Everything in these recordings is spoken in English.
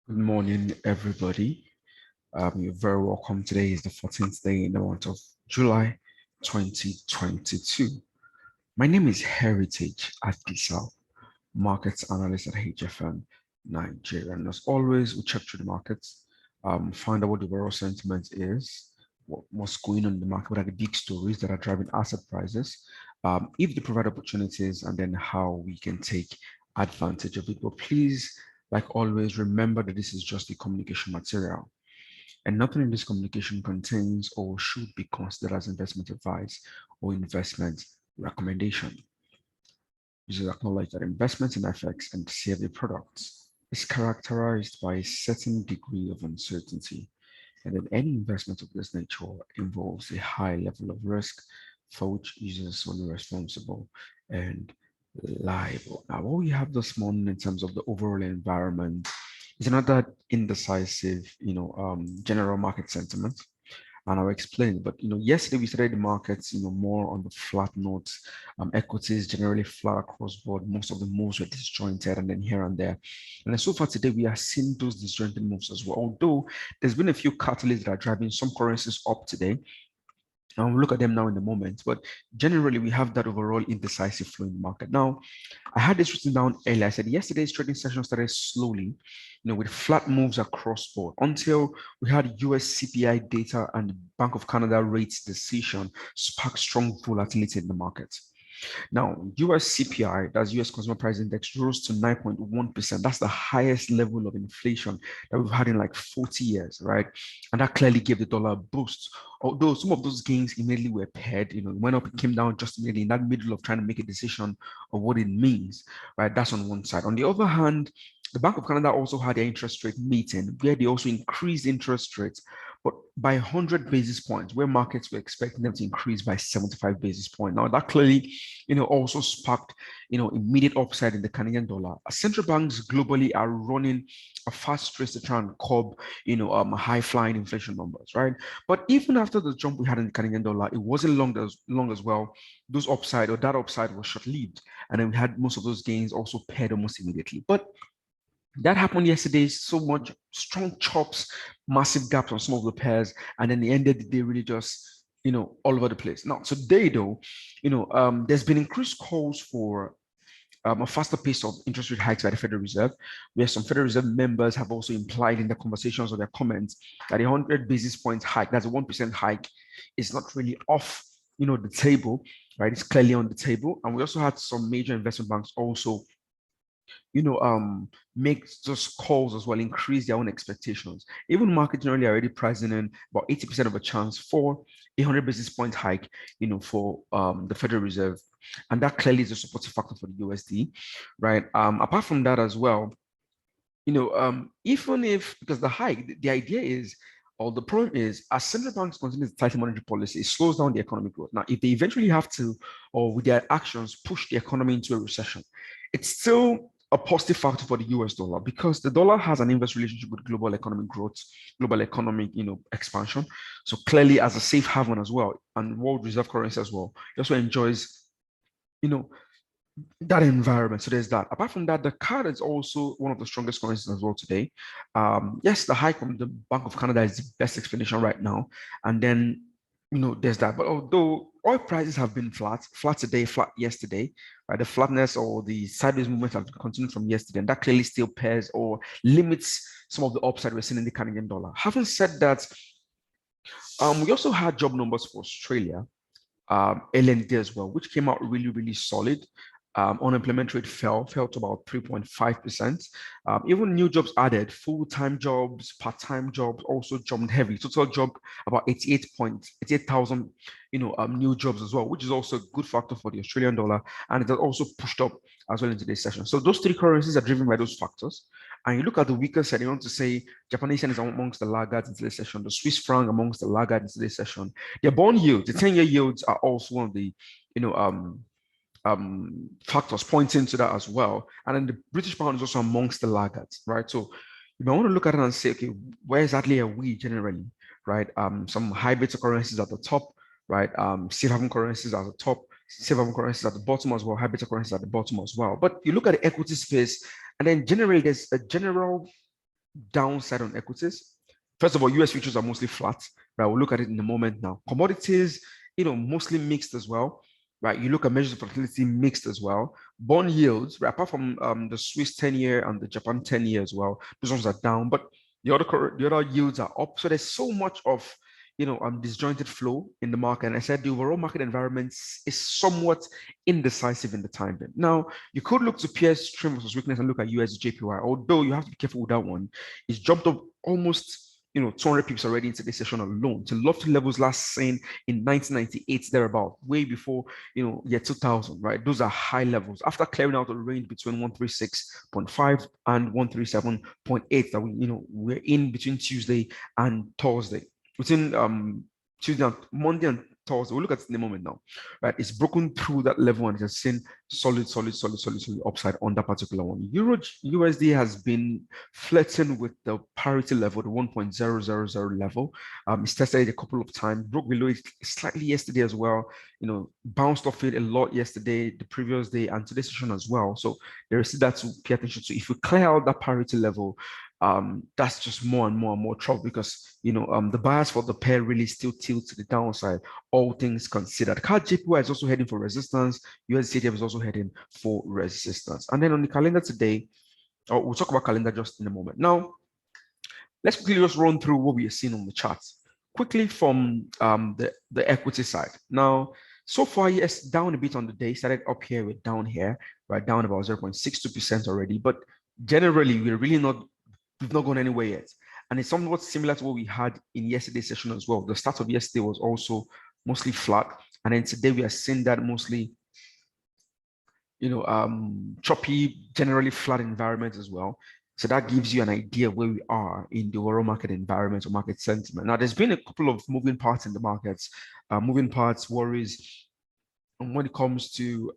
Good morning, everybody. You're very welcome. Today is the 14th day in the month of July 2022. My name is Heritage Adisa, Markets Analyst at HFM Nigeria. And as always, we check through the markets, find out what the overall sentiment is, what's going on in the market, what are the big stories that are driving asset prices, if they provide opportunities, and then how we can take advantage of it. But please, like always, remember that this is just a communication material and nothing in this communication contains or should be considered as investment advice or investment recommendation. Users acknowledge that investment in FX and CFD products is characterized by a certain degree of uncertainty, and that any investment of this nature involves a high level of risk for which users are solely responsible and liable. Now, what we have this morning in terms of the overall environment is another indecisive, general market sentiment, and I'll explain. But yesterday we started the markets, more on the flat notes. Equities generally flat across board. Most of the moves were disjointed, and then here and there. And then so far today we are seeing those disjointed moves as well. Although there's been a few catalysts that are driving some currencies up today. And we'll look at them now in a moment. But generally, we have that overall indecisive flow in the market. Now, I had this written down earlier. I said yesterday's trading session started slowly, with flat moves across board until we had US CPI data and Bank of Canada rates decision spark strong volatility in the market. Now, US CPI, that's US Consumer Price Index, rose to 9.1%. That's the highest level of inflation that we've had in like 40 years, right? And that clearly gave the dollar a boost. Although some of those gains immediately were paired, went up and came down just immediately in that middle of trying to make a decision of what it means, right? That's on one side. On the other hand, the Bank of Canada also had their interest rate meeting where they also increased interest rates, but by 100 basis points, where markets were expecting them to increase by 75 basis points. Now, that clearly, also sparked, immediate upside in the Canadian dollar. Central banks globally are running a fast race to try and curb, high flying inflation numbers, right? But even after the jump we had in the Canadian dollar, it wasn't long as well. Those upside or that upside was short lived. And then we had most of those gains also paired almost immediately. But that happened yesterday. So much strong chops, massive gaps on some of the pairs, and then the end of the day really just all over the place. Now today though, there's been increased calls for a faster pace of interest rate hikes by the Federal Reserve, where some Federal Reserve members have also implied in their conversations or their comments that a 100 basis point hike, that's a 1% hike, is not really off, the table, right? It's clearly on the table. And we also had some major investment banks also make those calls as well, increase their own expectations. Even market generally already pricing in about 80% of a chance for a 100 basis point hike, for the Federal Reserve. And that clearly is a supportive factor for the USD, right? Apart from that as well, even if, because the hike, the idea is, or the problem is, as central banks continue to tighten monetary policy, it slows down the economic growth. Now, if they eventually have to, or with their actions, push the economy into a recession, it's still a positive factor for the US dollar because the dollar has an inverse relationship with global economic growth, global economic, expansion. So clearly, as a safe haven as well, and world reserve currency as well, it also enjoys, you know, that environment. So there's that. Apart from that, the card is also one of the strongest currencies as well today. Yes, the hike from the Bank of Canada is the best explanation right now. And then, there's that. But although oil prices have been flat today, flat yesterday, right? The flatness or the sideways movement have continued from yesterday, and that clearly still pairs or limits some of the upside we're seeing in the Canadian dollar. Having said that, we also had job numbers for Australia LND as well, which came out really, really solid. Unemployment rate fell to about 3.5%. Even new jobs added, full-time jobs, part-time jobs also jumped heavy. Total job about 88,000, new jobs as well, which is also a good factor for the Australian dollar, and it has also pushed up as well in today's session. So those three currencies are driven by those factors. And you look at the weaker side, you want to say Japanese yen is amongst the laggards in today's session, the Swiss franc amongst the laggards in today's session. Their bond yields, the 10-year yields are also one of the, factors pointing to that as well. And then the British pound is also amongst the laggards, right? So you might want to look at it and say, okay, where exactly are we generally, right? Some high beta currencies at the top, right? Safe haven currencies at the top, safe haven currencies at the bottom as well, high beta currencies at the bottom as well. But you look at the equity space, and then generally there's a general downside on equities. First of all, US futures are mostly flat, right? We'll look at it in a moment now. Commodities, mostly mixed as well, right? You look at measures of volatility mixed as well. Bond yields, right? Apart from the Swiss 10-year and the Japan 10-year as well, those ones are down, but the other yields are up. So there's so much of disjointed flow in the market. And I said the overall market environment is somewhat indecisive in the time being. Now, you could look to peers strength versus weakness and look at US JPY, although you have to be careful with that one. It's jumped up almost 200 pips already into this session alone to lofty levels last seen in 1998 thereabout, way before year 2000, right? Those are high levels after clearing out a range between 136.5 and 137.8 that we're in between Tuesday and Thursday. Between Tuesday and Monday and Thursday, we'll look at it in a moment now, right? It's broken through that level and it has seen solid upside on that particular one. Euro USD has been flirting with the parity level, the 1.000 level. It's tested it a couple of times, broke below it slightly yesterday as well. Bounced off it a lot yesterday, the previous day, and today's session as well. So there is that to pay attention to. If we clear out that parity level, that's just more and more trouble because the bias for the pair really still tilts to the downside, all things considered. CAD JPY is also heading for resistance. USDCTF is also heading for resistance. And then on the calendar today, we'll talk about calendar just in a moment. Now, let's quickly just run through what we are seeing on the charts quickly from the equity side. Now, so far, yes, down a bit on the day, started up here, we're down here, right down about 0.62% already, but generally we've not gone anywhere yet. And it's somewhat similar to what we had in yesterday's session as well. The start of yesterday was also mostly flat. And then today we are seeing that mostly, choppy, generally flat environment as well. So that gives you an idea of where we are in the overall market environment or market sentiment. Now, there's been a couple of moving parts in the markets, worries. And when it comes to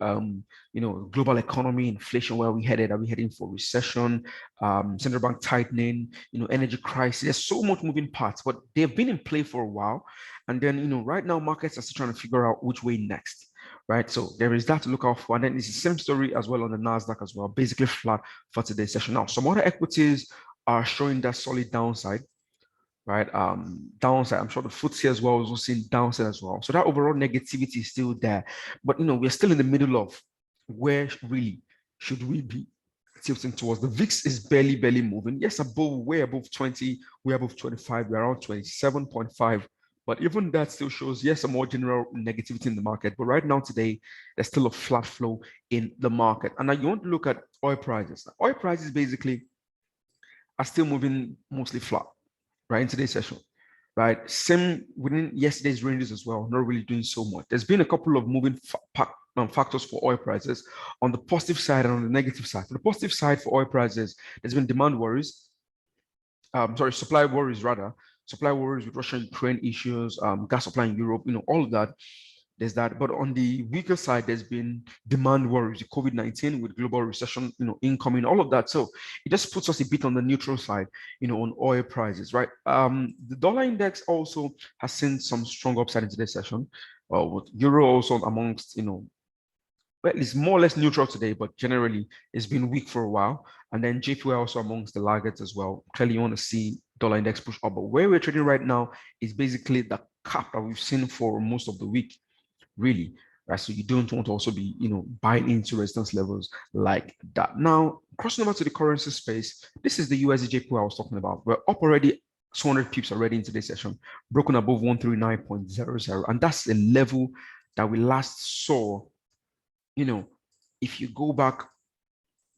global economy, inflation, where are we headed? Are we heading for recession? Central bank tightening, energy crisis. There's so much moving parts, but they've been in play for a while. And then right now markets are still trying to figure out which way next, right? So there is that to look out for. And then it's the same story as well on the Nasdaq as well, basically flat for today's session. Now, some other equities are showing that solid downside. Right, downside. I'm sure the FTSE as well is also seeing downside as well. So that overall negativity is still there, but we're still in the middle of where really should we be tilting towards. The VIX is barely moving. Yes, way above 20, we're above 25, we're around 27.5. But even that still shows, yes, a more general negativity in the market. But right now, today, there's still a flat flow in the market. And now you want to look at oil prices. Oil prices basically are still moving mostly flat, right, in today's session, right? Same within yesterday's ranges as well, not really doing so much. There's been a couple of moving factors for oil prices on the positive side and on the negative side. For the positive side for oil prices, there's been demand worries, supply worries rather, supply worries with Russia-Ukraine issues, gas supply in Europe, all of that. There's that, but on the weaker side, there's been demand worries, COVID-19 with global recession, incoming, all of that. So it just puts us a bit on the neutral side, on oil prices, right? The dollar index also has seen some strong upside in today's session. With euro also amongst, well, it's more or less neutral today, but generally it's been weak for a while. And then JPY also amongst the laggards as well. Clearly, you want to see dollar index push up, but where we're trading right now is basically the cap that we've seen for most of the week. Really, right? So you don't want to also be, buying into resistance levels like that. Now, crossing over to the currency space, this is the USD JPY I was talking about. We're up already 200 pips already in today's session, broken above 139.00, and that's the level that we last saw. If you go back,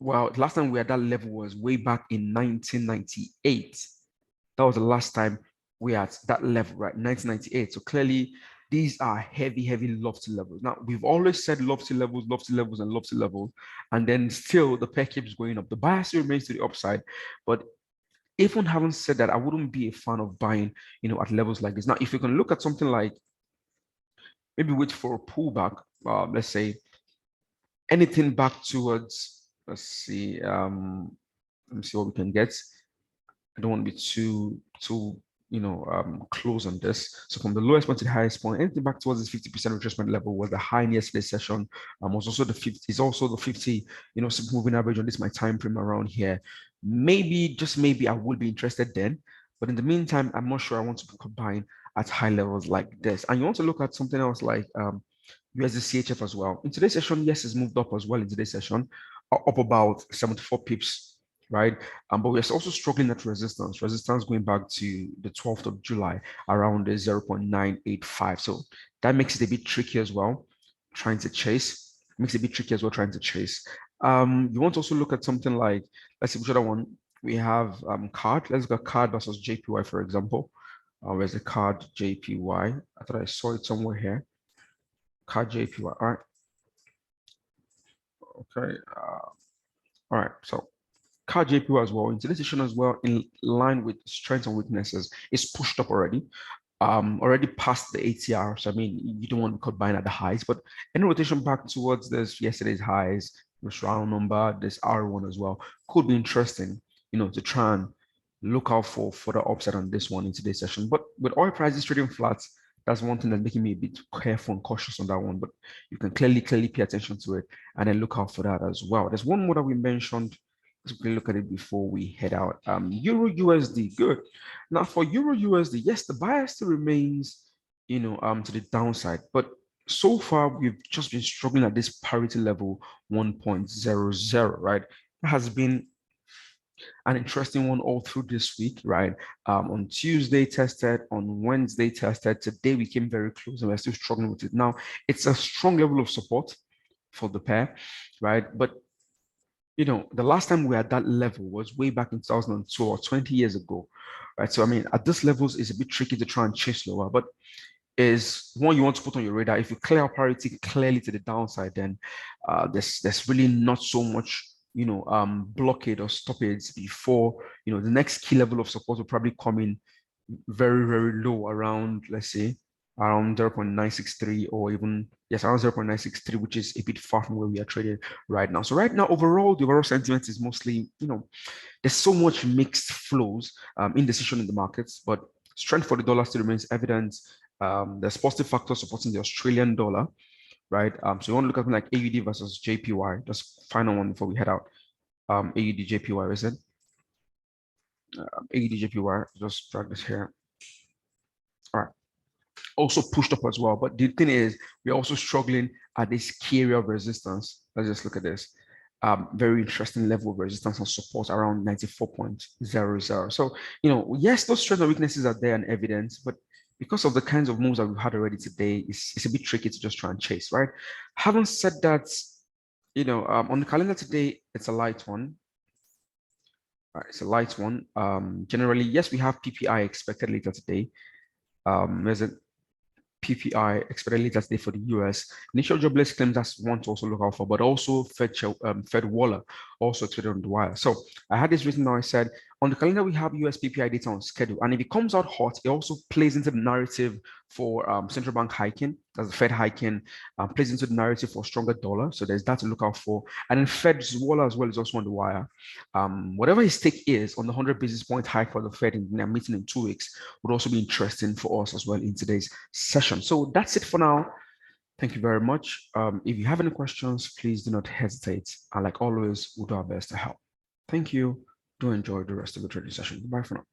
well, last time we had that level was way back in 1998. That was the last time we had that level, right? 1998. So clearly, these are heavy lofty levels. Now, we've always said lofty levels, and then still the pair keeps going up. The bias remains to the upside, but even having said that, I wouldn't be a fan of buying, at levels like this. Now, if you can look at something like, maybe wait for a pullback, let's say anything back towards, let's see, let me see what we can get. I don't want to be too close on this. So from the lowest point to the highest point, anything back towards this 50% retracement level was the high in yesterday's session. Was also the 50, is also the 50, simple moving average on this my time frame around here. Maybe, just maybe, I would be interested then. But in the meantime, I'm not sure I want to combine at high levels like this. And you want to look at something else like USD CHF as well. In today's session, yes, it's moved up as well in today's session, up about 74 pips, right? But we're also struggling at resistance going back to the 12th of July around the 0.985. So that makes it a bit tricky as well, trying to chase. Makes it a bit tricky as well, trying to chase. You want to also look at something like, let's see which other one we have. CAD. Let's go CAD versus JPY, for example. Where's the CAD JPY? I thought I saw it somewhere here. CAD JPY. All right. Okay. All right. So CAD JPY as well, in today's session as well, in line with strengths and weaknesses, is pushed up already. Already past the ATR. So I mean, you don't want to cut buying at the highs, but any rotation back towards this yesterday's highs, this round number, this R1 as well, could be interesting, to try and look out for the upside on this one in today's session. But with oil prices trading flat, that's one thing that's making me a bit careful and cautious on that one. But you can clearly pay attention to it and then look out for that as well. There's one more that we mentioned. Let's quickly look at it before we head out. Euro USD, good. Now for Euro USD, yes, the bias still remains, to the downside, but so far we've just been struggling at this parity level 1.00, right? It has been an interesting one all through this week, right? On Tuesday tested, on Wednesday tested. Today we came very close and we're still struggling with it. Now it's a strong level of support for the pair, right? But the last time we were at that level was way back in 2002 or 20 years ago, right? So I mean, at this levels, it's a bit tricky to try and chase lower, but is one you want to put on your radar. If you clear out parity clearly to the downside, then there's really not so much blockade or stoppage before the next key level of support will probably come in very, very low around, let's say, around 0.963 or even, yes, around 0.963, which is a bit far from where we are trading right now. So right now, overall, the overall sentiment is mostly, there's so much mixed flows, indecision in the markets, but strength for the dollar still remains evident. There's positive factors supporting the Australian dollar, right? So you want to look at something like AUD versus JPY. Just final one before we head out. AUD JPY, is it? AUD JPY, just drag this here. All right. Also pushed up as well. But the thing is, we're also struggling at this key area of resistance. Let's just look at this. Very interesting level of resistance and support around 94.00. So, yes, those strengths and weaknesses are there and evidence, but because of the kinds of moves that we've had already today, it's a bit tricky to just try and chase, right? Having said that, on the calendar today, it's a light one. All right, it's a light one. Generally, yes, we have PPI expected later today. There's a PPI expected later today for the US. Initial jobless claims, that's one to also look out for, but also Fed Waller also tweeted on the wire. So I had this written down. I said, on the calendar, we have US PPI data on schedule. And if it comes out hot, it also plays into the narrative for central bank hiking, that's the Fed hiking, plays into the narrative for stronger dollar. So there's that to look out for. And then Fed's Waller as well is also on the wire. Whatever his take is on the 100 basis point hike for the Fed in their meeting in 2 weeks would also be interesting for us as well in today's session. So that's it for now. Thank you very much. If you have any questions, please do not hesitate. And like always, we'll do our best to help. Thank you. Do enjoy the rest of the trading session. Bye for now.